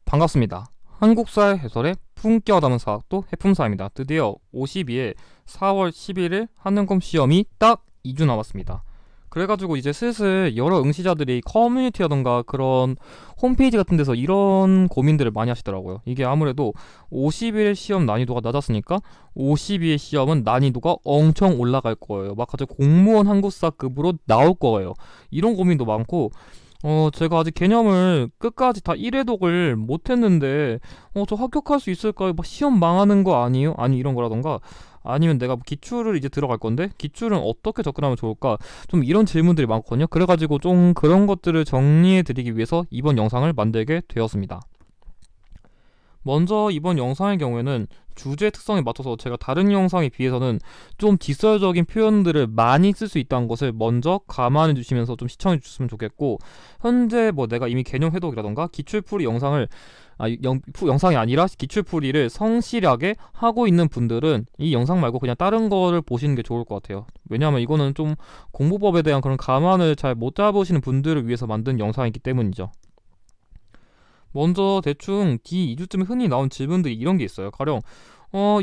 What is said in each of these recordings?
반갑습니다. 한국사의 해설의 품격 담은 사학도 해품사입니다. 드디어 52회 4월 11일 한능검 시험이 딱 2주 남았습니다. 그래가지고 이제 슬슬 여러 응시자들이 커뮤니티라던가 그런 홈페이지 같은 데서 이런 고민들을 많이 하시더라고요. 이게 아무래도 51의 시험 난이도가 낮았으니까 52의 시험은 난이도가 엄청 올라갈 거예요. 막 갑자기 공무원 한국사급으로 나올 거예요. 이런 고민도 많고, 제가 아직 개념을 끝까지 다 1회독을 못했는데, 저 합격할 수 있을까요? 막 시험 망하는 거 아니에요? 아니, 이런 거라던가, 아니면 내가 기출을 이제 들어갈 건데, 기출은 어떻게 접근하면 좋을까? 좀 이런 질문들이 많거든요. 그래가지고 좀 그런 것들을 정리해드리기 위해서 이번 영상을 만들게 되었습니다. 먼저 이번 영상의 경우에는 주제 특성에 맞춰서 제가 다른 영상에 비해서는 좀 직설적인 표현들을 많이 쓸 수 있다는 것을 먼저 감안해 주시면서 좀 시청해 주셨으면 좋겠고, 현재 뭐 내가 이미 개념 해독이라던가 기출풀이 영상을 영상이 아니라 기출풀이를 성실하게 하고 있는 분들은 이 영상 말고 그냥 다른 거를 보시는 게 좋을 것 같아요. 왜냐하면 이거는 좀 공부법에 대한 그런 감안을 잘 못 잡으시는 분들을 위해서 만든 영상이기 때문이죠. 먼저 대충 D2주쯤에 흔히 나온 질문들이 이런 게 있어요. 가령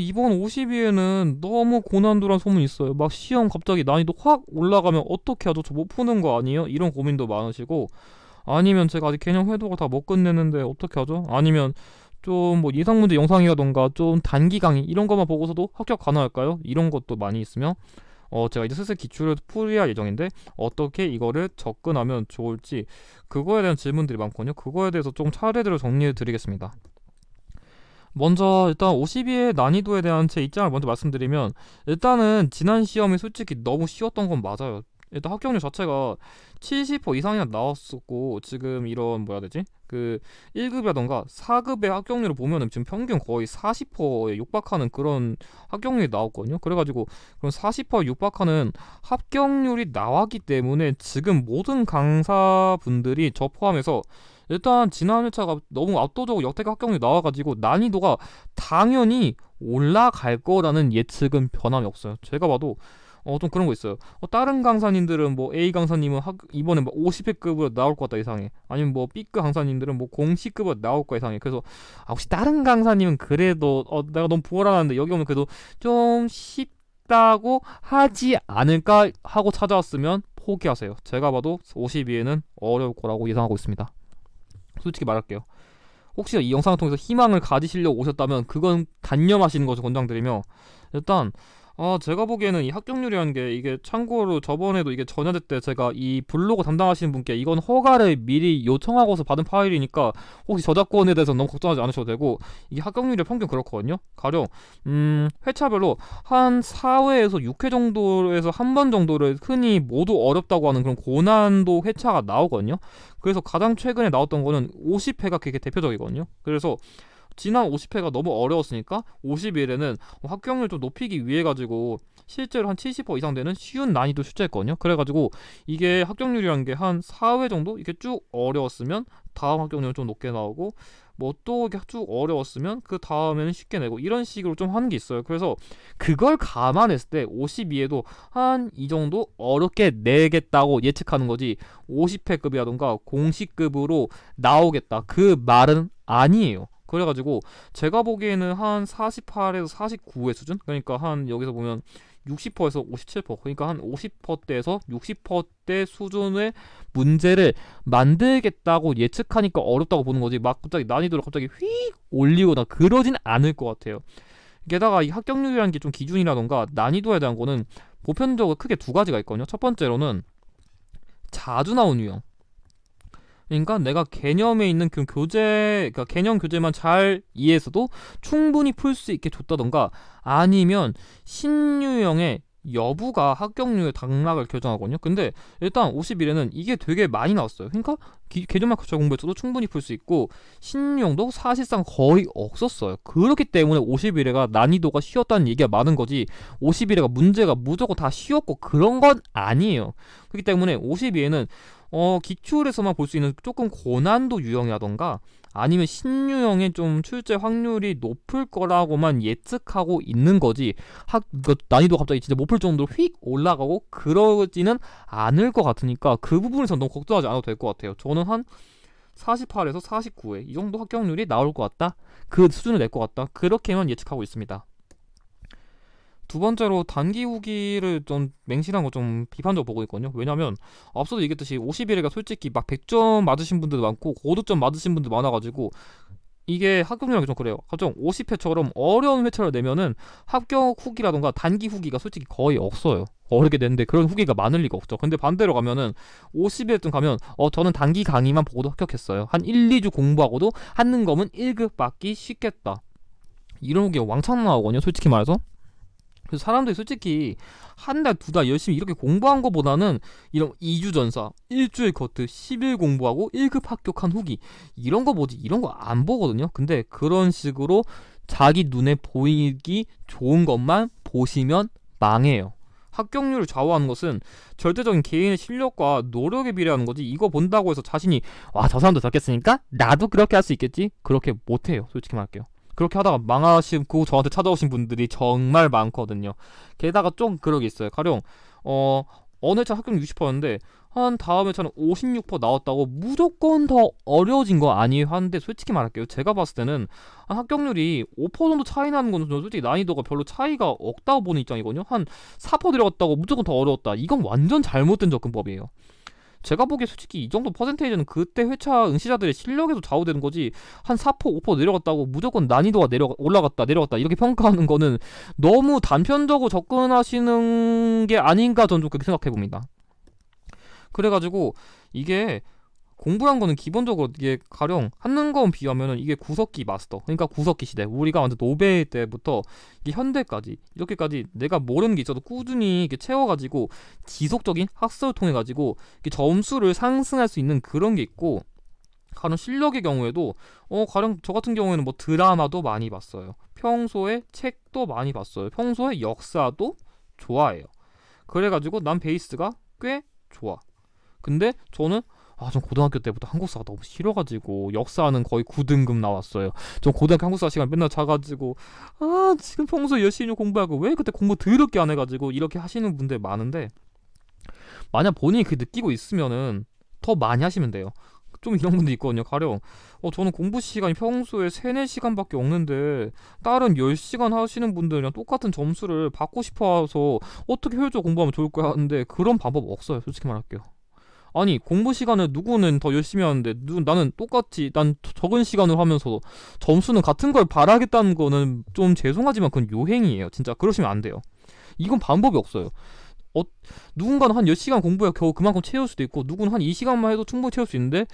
이번 52에는 너무 고난도란 소문이 있어요. 막 시험 갑자기 난이도 확 올라가면 어떻게 하죠? 저 못 푸는 거 아니에요? 이런 고민도 많으시고, 아니면 제가 아직 개념 회독을 다 못 끝냈는데 어떻게 하죠? 아니면 좀 뭐 예상문제 영상이라던가 좀 단기 강의 이런 것만 보고서도 합격 가능할까요? 이런 것도 많이 있으며, 제가 이제 슬슬 기출을 풀이할 예정인데 어떻게 이거를 접근하면 좋을지, 그거에 대한 질문들이 많거든요. 그거에 대해서 좀 차례대로 정리해 드리겠습니다. 먼저 일단 52의 난이도에 대한 제 입장을 먼저 말씀드리면, 일단은 지난 시험이 솔직히 너무 쉬웠던 건 맞아요. 일단 합격률 자체가 70% 이상이나 나왔었고, 지금 이런 뭐라 해야 되지? 그 1급이라던가 4급의 합격률을 보면은 지금 평균 거의 40%에 육박하는 그런 합격률이 나왔거든요. 그래가지고 그런 40%에 육박하는 합격률이 나왔기 때문에 지금 모든 강사분들이 저 포함해서 일단 지난 회차가 너무 압도적으로 역대급 합격률이 나와가지고 난이도가 당연히 올라갈 거라는 예측은 변함이 없어요. 제가 봐도 좀 그런 거 있어요. 다른 강사님들은 뭐 A 강사님은 이번에 뭐 50회급으로 나올 것 같다 이상해. 아니면 뭐 B급 강사님들은 뭐 공시급으로 나올 거 이상해. 그래서 혹시 다른 강사님은 그래도 내가 너무 불안한데 여기 오면 그래도 좀 쉽다고 하지 않을까 하고 찾아왔으면 포기하세요. 제가 봐도 52회는 어려울 거라고 예상하고 있습니다. 솔직히 말할게요. 혹시 이 영상을 통해서 희망을 가지시려고 오셨다면 그건 단념하시는 것을 권장드리며, 일단 제가 보기에는 이 합격률이라는 게, 이게 참고로 저번에도 이게 전야제 때 제가 이 블로그 담당하시는 분께 이건 허가를 미리 요청하고서 받은 파일이니까 혹시 저작권에 대해서 너무 걱정하지 않으셔도 되고, 이게 합격률이 평균 그렇거든요. 가령 회차별로 한 4회에서 6회 정도에서 한 번 정도를 흔히 모두 어렵다고 하는 그런 고난도 회차가 나오거든요. 그래서 가장 최근에 나왔던 거는 50회가 그게 대표적이거든요. 그래서 지난 50회가 너무 어려웠으니까 51회는 합격률 좀 높이기 위해 가지고 실제로 한 70% 이상 되는 쉬운 난이도 출제했거든요. 그래가지고 이게 합격률이란 게 한 4회 정도 이게 쭉 어려웠으면 다음 합격률 좀 높게 나오고, 뭐 또 이게 쭉 어려웠으면 그 다음에는 쉽게 내고, 이런 식으로 좀 하는 게 있어요. 그래서 그걸 감안했을 때 52에도 한 이 정도 어렵게 내겠다고 예측하는 거지, 50회급이라던가 공식급으로 나오겠다 그 말은 아니에요. 그래가지고 제가 보기에는 한 48에서 49의 수준? 그러니까 한 여기서 보면 60%에서 57%, 그러니까 한 50%대에서 60%대 수준의 문제를 만들겠다고 예측하니까 어렵다고 보는 거지, 막 갑자기 난이도를 갑자기 휙 올리거나 그러진 않을 것 같아요. 게다가 이 합격률이라는 게 좀 기준이라던가 난이도에 대한 거는 보편적으로 크게 두 가지가 있거든요. 첫 번째로는 자주 나온 유형. 그러니까 내가 개념에 있는 그 교재, 그러니까 개념 교재만 잘 이해해서도 충분히 풀 수 있게 줬다던가, 아니면 신유형의 여부가 합격률의 당락을 결정하거든요. 근데 일단 51에는 이게 되게 많이 나왔어요. 그러니까 개념만 잘 공부해서도 충분히 풀 수 있고, 신유형도 사실상 거의 없었어요. 그렇기 때문에 51회가 난이도가 쉬웠다는 얘기가 많은 거지, 51회가 문제가 무조건 다 쉬웠고 그런 건 아니에요. 그렇기 때문에 52회는 기출에서만 볼 수 있는 조금 고난도 유형이라던가, 아니면 신유형의 좀 출제 확률이 높을 거라고만 예측하고 있는 거지, 난이도 갑자기 진짜 못 풀 정도로 휙 올라가고 그러지는 않을 것 같으니까 그 부분에서 너무 걱정하지 않아도 될 것 같아요. 저는 한 48에서 49회 이 정도 합격률이 나올 것 같다. 그 수준을 낼 것 같다. 그렇게만 예측하고 있습니다. 두 번째로 단기 후기를 좀 맹신한 거 좀 비판적으로 보고 있거든요. 왜냐면 앞서도 얘기했듯이 51회가 솔직히 막 100점 맞으신 분들도 많고 고득점 맞으신 분들 많아가지고 이게 합격률이 좀 그래요. 갑자기 50회처럼 어려운 회차를 내면은 합격 후기라던가 단기 후기가 솔직히 거의 없어요. 어렵게 냈는데 그런 후기가 많을 리가 없죠. 근데 반대로 가면은 50회쯤 가면 저는 단기 강의만 보고도 합격했어요. 한 1, 2주 공부하고도 한는 검은 1급 받기 쉽겠다. 이런 후기가 왕창 나오거든요. 솔직히 말해서. 그래서 사람들이 솔직히 한 달, 두 달 열심히 이렇게 공부한 것보다는 이런 2주 전사, 일주일 커트, 10일 공부하고 1급 합격한 후기 이런 거 보지 이런 거 안 보거든요. 근데 그런 식으로 자기 눈에 보이기 좋은 것만 보시면 망해요. 합격률을 좌우하는 것은 절대적인 개인의 실력과 노력에 비례하는 거지 이거 본다고 해서 자신이 와 저 사람도 저렇게 했으니까 나도 그렇게 할 수 있겠지? 그렇게 못해요. 솔직히 말할게요. 그렇게 하다가 망하시고 저한테 찾아오신 분들이 정말 많거든요. 게다가 좀 그런 게 있어요. 가령 어느 회차 합격률 60%였는데 한 다음 회차는 56% 나왔다고 무조건 더 어려워진 거 아니에요 하는데 솔직히 말할게요. 제가 봤을 때는 한 합격률이 5% 정도 차이 나는 건 솔직히 난이도가 별로 차이가 없다고 보는 입장이거든요. 한 4% 들어갔다고 무조건 더 어려웠다. 이건 완전 잘못된 접근법이에요. 제가 보기에 솔직히 이 정도 퍼센테이지는 그때 회차 응시자들의 실력에도 좌우되는 거지 한 4% 5% 내려갔다고 무조건 난이도가 올라갔다 내려갔다 이렇게 평가하는 거는 너무 단편적으로 접근하시는 게 아닌가 저는 좀 그렇게 생각해 봅니다. 그래가지고 이게 공부란 거는 기본적으로 이게 가령 한능검 비하면은 이게 구석기 마스터 그러니까 구석기 시대 우리가 완전 노베 때부터 이게 현대까지 이렇게까지 내가 모르는 게 있어도 꾸준히 이렇게 채워가지고 지속적인 학습을 통해 가지고 점수를 상승할 수 있는 그런 게 있고 가령 실력의 경우에도 가령 저 같은 경우에는 뭐 드라마도 많이 봤어요. 평소에 책도 많이 봤어요. 평소에 역사도 좋아해요. 그래가지고 난 베이스가 꽤 좋아. 근데 저는 전 고등학교 때부터 한국사가 너무 싫어가지고 역사는 거의 9등급 나왔어요. 전 고등학교 한국사 시간 맨날 자가지고 지금 평소에 열심히 공부하고 왜 그때 공부 더럽게 안 해가지고 이렇게 하시는 분들 많은데 만약 본인이 그 느끼고 있으면은 더 많이 하시면 돼요. 좀 이런 분도 있거든요. 가령 저는 공부 시간이 평소에 3, 4시간밖에 없는데 다른 10시간 하시는 분들이랑 똑같은 점수를 받고 싶어서 어떻게 효율적으로 공부하면 좋을 거야 하는데 그런 방법 없어요. 솔직히 말할게요. 아니 공부 시간을 누구는 더 열심히 하는데 나는 똑같이 난 적은 시간을 하면서 점수는 같은 걸 바라겠다는 거는 좀 죄송하지만 그건 요행이에요. 진짜 그러시면 안 돼요. 이건 방법이 없어요. 누군가는 한 10시간 공부해 겨우 그만큼 채울 수도 있고 누구는 한 2시간만 해도 충분히 채울 수 있는데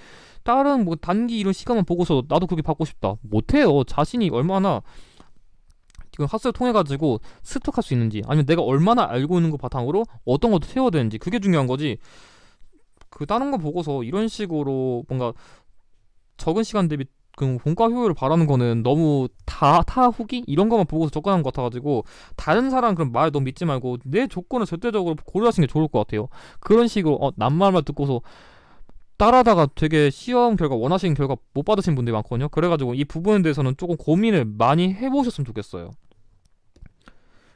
다른 뭐 단기 이런 시간만 보고서 나도 그렇게 받고 싶다. 못해요. 자신이 얼마나 지금 학습을 통해 가지고 습득할 수 있는지 아니면 내가 얼마나 알고 있는 거 바탕으로 어떤 것도 채워야 되는지 그게 중요한 거지. 그 다른 거 보고서 이런 식으로 뭔가 적은 시간 대비 그 본과 효율을 바라는 거는 너무 타 후기 이런 거만 보고서 접근한 것 같아가지고 다른 사람 그런 말 너무 믿지 말고 내 조건을 절대적으로 고려하시는 게 좋을 것 같아요. 그런 식으로 남 말만 듣고서 따라다가 되게 시험 결과 원하시는 결과 못 받으신 분들이 많거든요. 그래가지고 이 부분에 대해서는 조금 고민을 많이 해보셨으면 좋겠어요.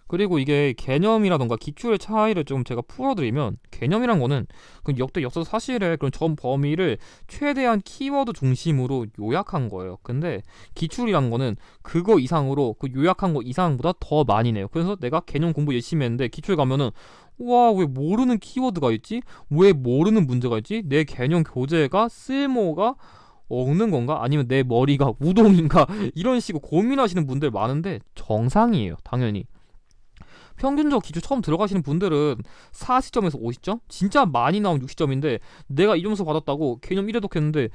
그리고 이게 개념이라던가 기출의 차이를 좀 제가 풀어드리면 개념이란 거는 그 역대 역사 사실의 그런 전 범위를 최대한 키워드 중심으로 요약한 거예요. 근데 기출이란 거는 그거 이상으로 그 요약한 거 이상보다 더 많이 내요. 그래서 내가 개념 공부 열심히 했는데 기출 가면은 와 왜 모르는 키워드가 있지? 왜 모르는 문제가 있지? 내 개념 교재가 쓸모가 없는 건가? 아니면 내 머리가 우동인가? 이런 식으로 고민하시는 분들 많은데 정상이에요. 당연히. 평균적 기출 처음 들어가시는 분들은 40점에서 50점? 진짜 많이 나온 60점인데 내가 이 점수 받았다고 개념 1회 독했는데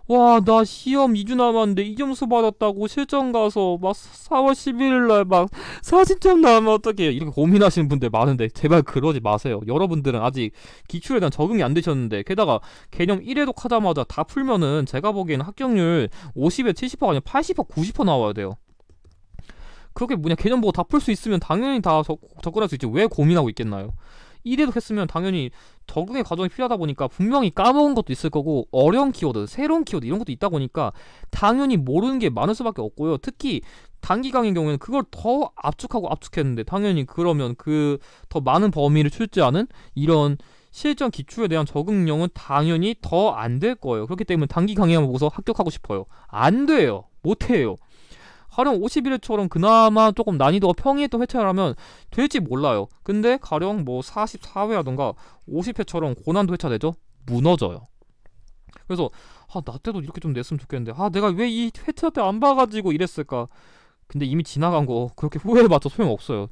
와 나 시험 2주 남았는데 이 점수 받았다고 실전 가서 막 4월 11일날 막 40점 나오면 어떡해 이렇게 고민하시는 분들 많은데 제발 그러지 마세요. 여러분들은 아직 기출에 대한 적응이 안 되셨는데 게다가 개념 1회 독하자마자 다 풀면은 제가 보기에는 합격률 50에 70%가 아니라 80% 90% 나와야 돼요. 그렇게 뭐냐 개념 보고 다 풀 수 있으면 당연히 다 접근할 수 있지 왜 고민하고 있겠나요? 1회도 했으면 당연히 적응의 과정이 필요하다 보니까 분명히 까먹은 것도 있을 거고 어려운 키워드, 새로운 키워드 이런 것도 있다 보니까 당연히 모르는 게 많을 수밖에 없고요. 특히 단기 강의 경우에는 그걸 더 압축하고 압축했는데 당연히 그러면 그 더 많은 범위를 출제하는 이런 실전 기출에 대한 적응력은 당연히 더 안 될 거예요. 그렇기 때문에 단기 강의만 보고서 합격하고 싶어요. 안 돼요. 못 해요. 가령 51회처럼 그나마 조금 난이도가 평이했던 회차라면 될지 몰라요. 근데 가령 뭐 44회라던가 50회처럼 고난도 회차 되죠? 무너져요. 그래서 나 때도 이렇게 좀 냈으면 좋겠는데 내가 왜 이 회차 때 안 봐가지고 이랬을까. 근데 이미 지나간 거 그렇게 후회해봤자 소용없어요.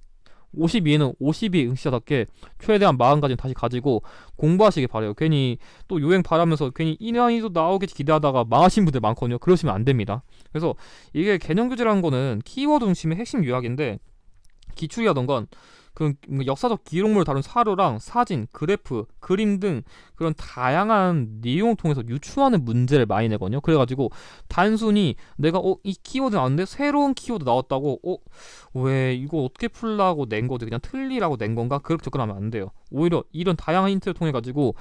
52에는 52 응시자답게 최대한 마음가짐 다시 가지고 공부하시길 바래요. 괜히 또 요행 바라면서 괜히 이 난이도 나오겠지 기대하다가 망하신 분들 많거든요. 그러시면 안 됩니다. 그래서 이게 개념 교재라는 거는 키워드 중심의 핵심 요약인데, 기출이라던가 그 역사적 기록물을 다룬 사료랑 사진, 그래프, 그림 등 그런 다양한 내용을 통해서 유추하는 문제를 많이 내거든요. 그래가지고 단순히 내가 이 키워드 나왔는데 새로운 키워드 나왔다고 왜 이거 어떻게 풀라고 낸 거지, 그냥 틀리라고 낸 건가, 그렇게 접근하면 안 돼요. 오히려 이런 다양한 힌트를 통해 가지고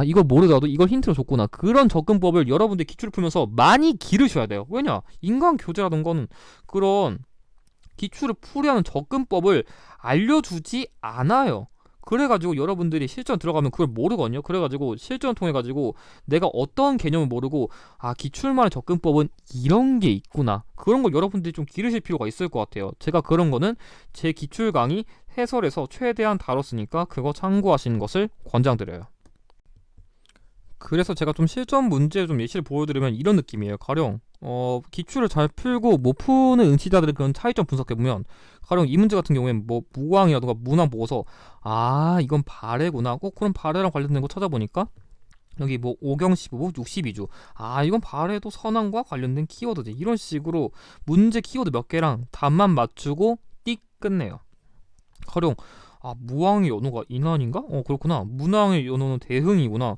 이걸 모르더라도 이걸 힌트로 줬구나, 그런 접근법을 여러분들이 기출을 풀면서 많이 기르셔야 돼요. 왜냐, 인간 교재라던 거는 그런 기출을 풀이하는 접근법을 알려주지 않아요. 그래가지고 여러분들이 실전 들어가면 그걸 모르거든요. 그래가지고 실전 통해가지고 내가 어떤 개념을 모르고 기출만의 접근법은 이런 게 있구나, 그런 걸 여러분들이 좀 기르실 필요가 있을 것 같아요. 제가 그런 거는 제 기출 강의 해설에서 최대한 다뤘으니까 그거 참고하시는 것을 권장드려요. 그래서 제가 좀 실전 문제 좀 예시를 보여드리면 이런 느낌이에요. 가령 기출을 잘 풀고 못 푸는 응시자들의 그런 차이점 분석해보면, 가령 이 문제 같은 경우에는 뭐 무항이라든가 문항 보고서 이건 발해구나, 꼭 그런 발해랑 관련된 거 찾아보니까 여기 뭐 오경시부 62주 이건 발해도 선항과 관련된 키워드지, 이런 식으로 문제 키워드 몇 개랑 답만 맞추고 띡 끝내요. 가령 무항의 연호가 인환인가? 그렇구나, 문항의 연호는 대흥이구나,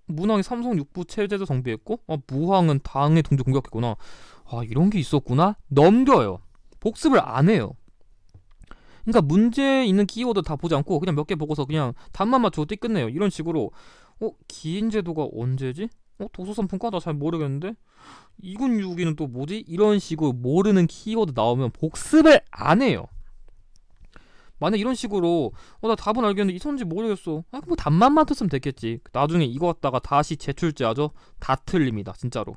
문항이 삼성 육부 체제도 정비했고 무항은 당의 동조 공격했구나, 이런 게 있었구나, 넘겨요. 복습을 안 해요. 그러니까 문제에 있는 키워드 다 보지 않고 그냥 몇 개 보고서 그냥 답만 맞추고 띡 끝내요. 이런 식으로 기인제도가 언제지? 도서선풍과 나 잘 모르겠는데, 이군유기는 또 뭐지? 이런 식으로 모르는 키워드 나오면 복습을 안 해요. 만약 이런 식으로 나 답은 알겠는데 있었는지 모르겠어, 뭐 답만 맞췄으면 됐겠지, 나중에 이거 갖다가 다시 재출제하죠? 다 틀립니다, 진짜로.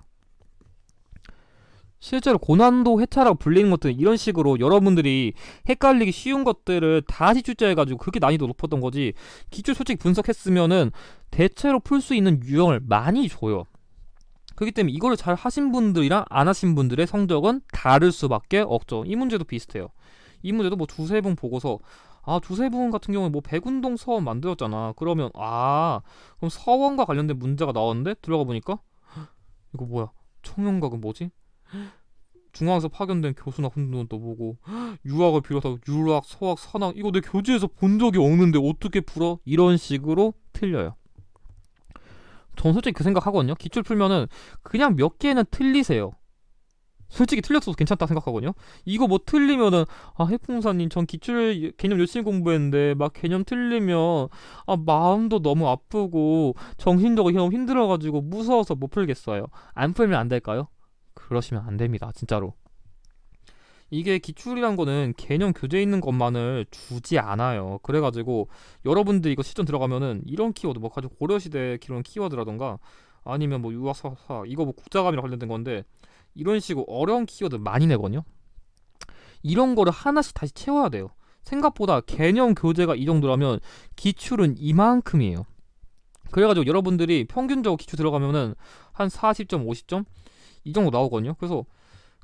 실제로 고난도 회차라고 불리는 것들은 이런 식으로 여러분들이 헷갈리기 쉬운 것들을 다시 출제해가지고 그렇게 난이도 높았던 거지, 기출 솔직히 분석했으면은 대체로 풀 수 있는 유형을 많이 줘요. 그렇기 때문에 이거를 잘 하신 분들이랑 안 하신 분들의 성적은 다를 수밖에 없죠. 이 문제도 비슷해요. 이 문제도 뭐 두세 분 보고서 두세 분 같은 경우에 뭐 백운동 서원 만들었잖아, 그러면 그럼 서원과 관련된 문제가 나왔는데 들어가 보니까 이거 뭐야, 청년각은 뭐지? 중앙에서 파견된 교수나 훈련도 보고 유학을 비롯하고 유학, 서학, 산학, 이거 내 교재에서 본 적이 없는데 어떻게 풀어? 이런 식으로 틀려요. 전 솔직히 그 생각하거든요. 기출 풀면은 그냥 몇 개는 틀리세요. 솔직히 틀렸어도 괜찮다 생각하거든요. 이거 뭐 틀리면은 해풍사님 전 기출 개념 열심히 공부했는데 막 개념 틀리면 마음도 너무 아프고 정신적으로 너무 힘들어가지고 무서워서 못 풀겠어요. 안 풀면 안 될까요? 그러시면 안 됩니다, 진짜로. 이게 기출이란 거는 개념 교재에 있는 것만을 주지 않아요. 그래가지고 여러분들 이거 실전 들어가면은 이런 키워드 뭐 가지고 고려시대 이런 키워드라던가 아니면 뭐 유학사사 이거 뭐 국자감이랑 관련된 건데 이런 식으로 어려운 키워드 많이 내거든요. 이런 거를 하나씩 다시 채워야 돼요. 생각보다 개념 교재가 이 정도라면 기출은 이만큼이에요. 그래가지고 여러분들이 평균적으로 기출 들어가면은 한 40점, 50점 이 정도 나오거든요. 그래서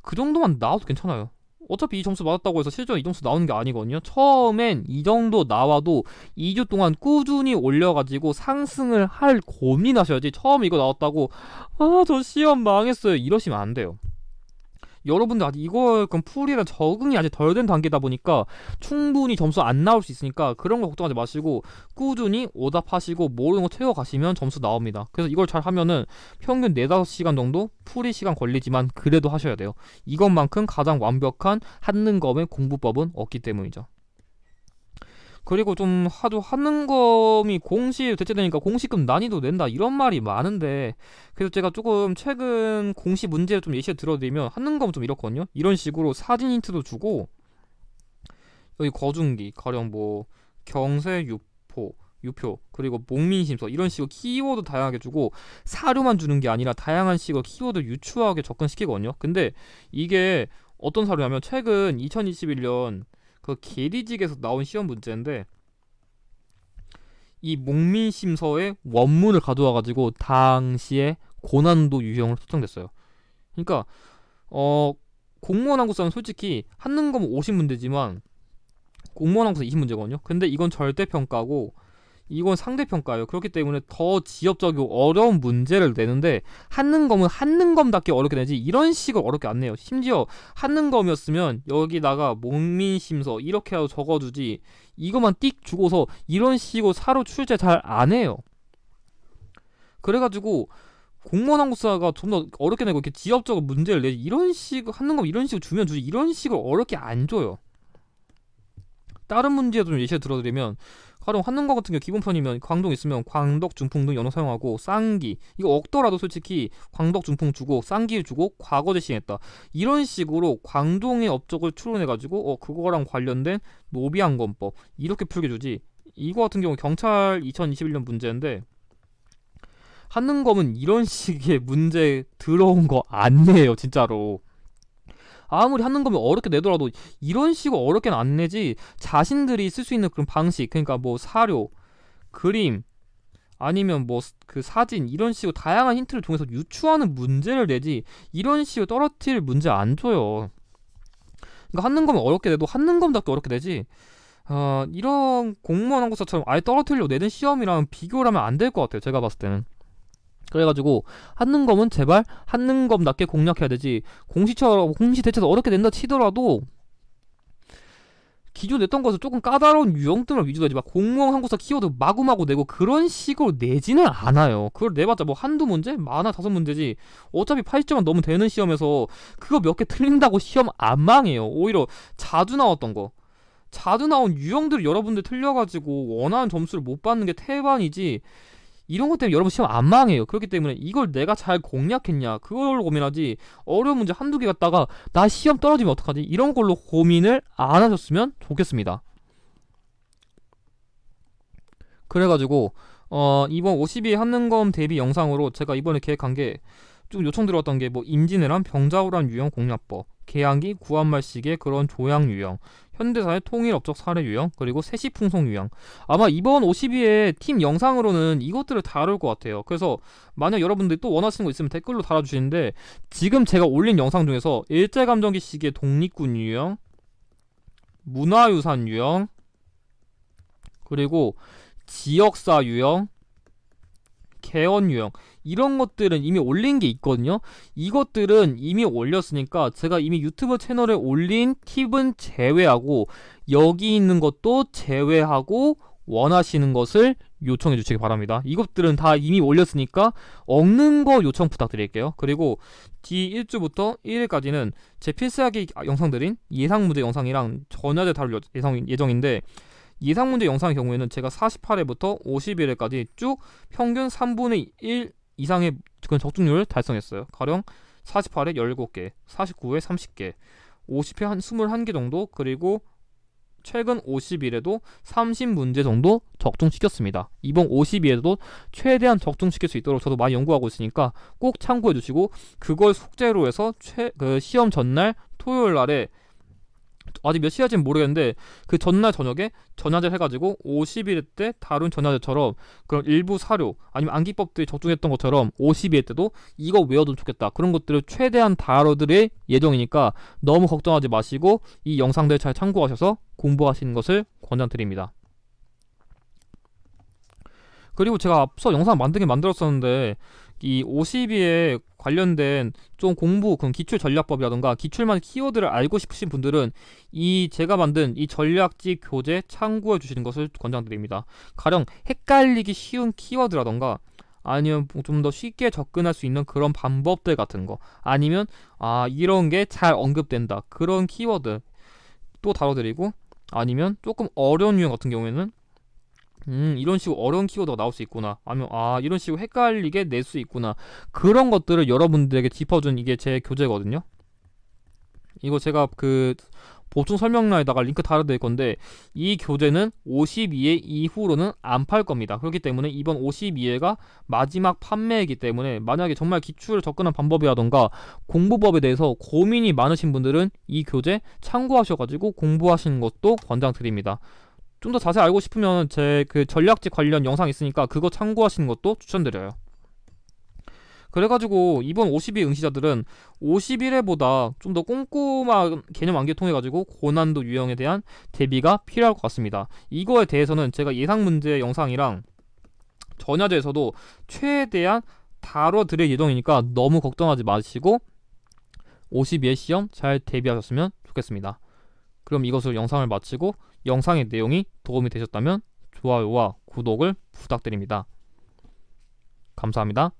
그 정도만 나와도 괜찮아요. 어차피 이 점수 맞았다고 해서 실전 이 점수 나오는 게 아니거든요. 처음엔 이 정도 나와도 2주 동안 꾸준히 올려가지고 상승을 할 고민하셔야지, 처음에 이거 나왔다고 저 시험 망했어요 이러시면 안 돼요. 여러분들 아직 이거 풀이랑 적응이 아직 덜 된 단계다 보니까 충분히 점수 안 나올 수 있으니까 그런 거 걱정하지 마시고 꾸준히 오답하시고 모르는 거 채워가시면 점수 나옵니다. 그래서 이걸 잘 하면은 평균 4-5시간 정도 풀이 시간 걸리지만 그래도 하셔야 돼요. 이것만큼 가장 완벽한 한능검의 공부법은 없기 때문이죠. 그리고 좀 한능검이 공시 대체되니까 공시급 난이도 낸다 이런 말이 많은데, 그래서 제가 조금 최근 공시 문제를 좀 예시를 들어드리면 한능검은 좀 이렇거든요. 이런 식으로 사진 힌트도 주고 여기 거중기 가령 뭐 경세, 유포 유표, 그리고 목민심서 이런 식으로 키워드 다양하게 주고 사료만 주는 게 아니라 다양한 식으로 키워드 유추하게 접근시키거든요. 근데 이게 어떤 사료냐면 최근 2021년 그 계리직에서 나온 시험 문제인데 이 목민심서의 원문을 가져와가지고 당시에 고난도 유형으로 설정됐어요. 그러니까 공무원 한국사는 솔직히 한는 거면 50문제지만 공무원 항공사 20문제거든요. 근데 이건 절대평가고 이건 상대평가예요. 그렇기 때문에 더 지엽적이고 어려운 문제를 내는데 한능검은 한능검답게 어렵게 내지 이런 식으로 어렵게 안 내요. 심지어 한능검이었으면 여기다가 목민심서 이렇게라도 적어주지 이것만 띡 주고서 이런 식으로 사료 출제 잘 안 해요. 그래가지고 공무원 한국사가 좀 더 어렵게 내고 이렇게 지엽적으로 문제를 내지 이런 식으로 한능검 이런 식으로 주면 주지 이런 식으로 어렵게 안 줘요. 다른 문제도 좀 예시를 들어드리면 가령 한능과 같은 경우 기본편이면 광동 있으면 광덕, 중풍 등 연어 사용하고 쌍기 이거 없더라도 솔직히 광덕, 중풍 주고 쌍기를 주고 과거 대신했다 이런 식으로 광동의 업적을 추론해가지고 그거랑 관련된 노비항검법 이렇게 풀게 주지. 이거 같은 경우 경찰 2021년 문제인데 한능검은 이런 식의 문제 들어온 거 안 내요 진짜로. 아무리 한능검이 어렵게 내더라도 이런 식으로 어렵게는 안 내지. 자신들이 쓸 수 있는 그런 방식, 그러니까 뭐 사료, 그림, 아니면 뭐 그 사진 이런 식으로 다양한 힌트를 통해서 유추하는 문제를 내지 이런 식으로 떨어뜨릴 문제 안 줘요. 그러니까 한능검이 어렵게 내도 한능검답게 어렵게 내지 이런 공무원 한국사처럼 아예 떨어뜨리려고 내는 시험이랑 비교를 하면 안 될 것 같아요 제가 봤을 때는. 그래가지고 한능검은 제발 한능검답게 공략해야 되지. 공시 대체도 어렵게 낸다 치더라도 기존 냈던 것을 조금 까다로운 유형들을 위주로 하지 막 공무원 한국사 키워드 마구마구 내고 그런 식으로 내지는 않아요. 그걸 내봤자 뭐 한두 문제? 많아 5문제지. 어차피 80점만 넘으면 되는 시험에서 그거 몇 개 틀린다고 시험 안 망해요. 오히려 자주 나왔던 거 자주 나온 유형들을 여러분들 틀려가지고 원하는 점수를 못 받는 게 태반이지 이런 것 때문에 여러분 시험 안 망해요. 그렇기 때문에 이걸 내가 잘 공략했냐 그걸로 고민하지 어려운 문제 한두 개 갖다가 나 시험 떨어지면 어떡하지 이런 걸로 고민을 안 하셨으면 좋겠습니다. 그래가지고 이번 52회 한능검 대비 영상으로 제가 이번에 계획한 게 좀 요청 들어왔던 게 뭐 임진왜란 병자호란 유형 공략법, 개항기 구한말식의 그런 조약 유형, 현대사의 통일업적 사례 유형, 그리고 세시풍속 유형. 아마 이번 52회 팀 영상으로는 이것들을 다룰 것 같아요. 그래서 만약 여러분들이 또 원하시는 거 있으면 댓글로 달아주시는데 지금 제가 올린 영상 중에서 일제감정기 시기의 독립군 유형, 문화유산 유형, 그리고 지역사 유형, 개헌 유형 이런 것들은 이미 올린 게 있거든요. 이것들은 이미 올렸으니까 제가 이미 유튜브 채널에 올린 팁은 제외하고 여기 있는 것도 제외하고 원하시는 것을 요청해 주시기 바랍니다. 이것들은 다 이미 올렸으니까 없는 거 요청 부탁드릴게요. 그리고 뒤 1주부터 1일까지는 제 필살기 영상들인 예상문제 영상이랑 전야제 다룰 예정인데 예상문제 영상의 경우에는 제가 48회부터 51회까지 쭉 평균 3분의 1 이상의 그런 적중률을 달성했어요. 가령 48회 17개, 49회 30개, 50회 한 21개 정도, 그리고 최근 51회도 30문제 정도 적중시켰습니다. 이번 52회도 최대한 적중시킬 수 있도록 저도 많이 연구하고 있으니까 꼭 참고해주시고 그걸 숙제로 해서 시험 전날 토요일날에 아직 몇 시간인지는 모르겠는데 그 전날 저녁에 전야제를 해가지고 51회 때 다룬 전야제처럼 그런 일부 사료 아니면 암기법들이 적중했던 것처럼 52회 때도 이거 외워두면 좋겠다 그런 것들을 최대한 다뤄드릴 예정이니까 너무 걱정하지 마시고 이 영상들 잘 참고하셔서 공부하시는 것을 권장드립니다. 그리고 제가 앞서 영상 만들긴 만들었었는데 이 52에 관련된 좀 공부 그런 기출 전략법이라던가 기출만 키워드를 알고 싶으신 분들은 이 제가 만든 이 전략집 교재 참고해 주시는 것을 권장드립니다. 가령 헷갈리기 쉬운 키워드라던가 아니면 좀 더 쉽게 접근할 수 있는 그런 방법들 같은 거 아니면 이런 게 잘 언급된다 그런 키워드 또 다뤄드리고 아니면 조금 어려운 유형 같은 경우에는 이런 식으로 어려운 키워드가 나올 수 있구나 아니면 이런 식으로 헷갈리게 낼 수 있구나 그런 것들을 여러분들에게 짚어준 이게 제 교재거든요. 이거 제가 그 보충 설명란에다가 링크 달아드릴 건데, 이 교재는 52회 이후로는 안 팔 겁니다. 그렇기 때문에 이번 52회가 마지막 판매이기 때문에 만약에 정말 기출 접근한 방법이라던가 공부법에 대해서 고민이 많으신 분들은 이 교재 참고하셔가지고 공부하시는 것도 권장드립니다. 좀 더 자세히 알고 싶으면 제 그 전략직 관련 영상 있으니까 그거 참고하시는 것도 추천드려요. 그래가지고 이번 52 응시자들은 51회보다 좀 더 꼼꼼한 개념 암기 통해가지고 고난도 유형에 대한 대비가 필요할 것 같습니다. 이거에 대해서는 제가 예상 문제 영상이랑 전야제에서도 최대한 다뤄드릴 예정이니까 너무 걱정하지 마시고 52회 시험 잘 대비하셨으면 좋겠습니다. 그럼 이것으로 영상을 마치고, 영상의 내용이 도움이 되셨다면 좋아요와 구독을 부탁드립니다. 감사합니다.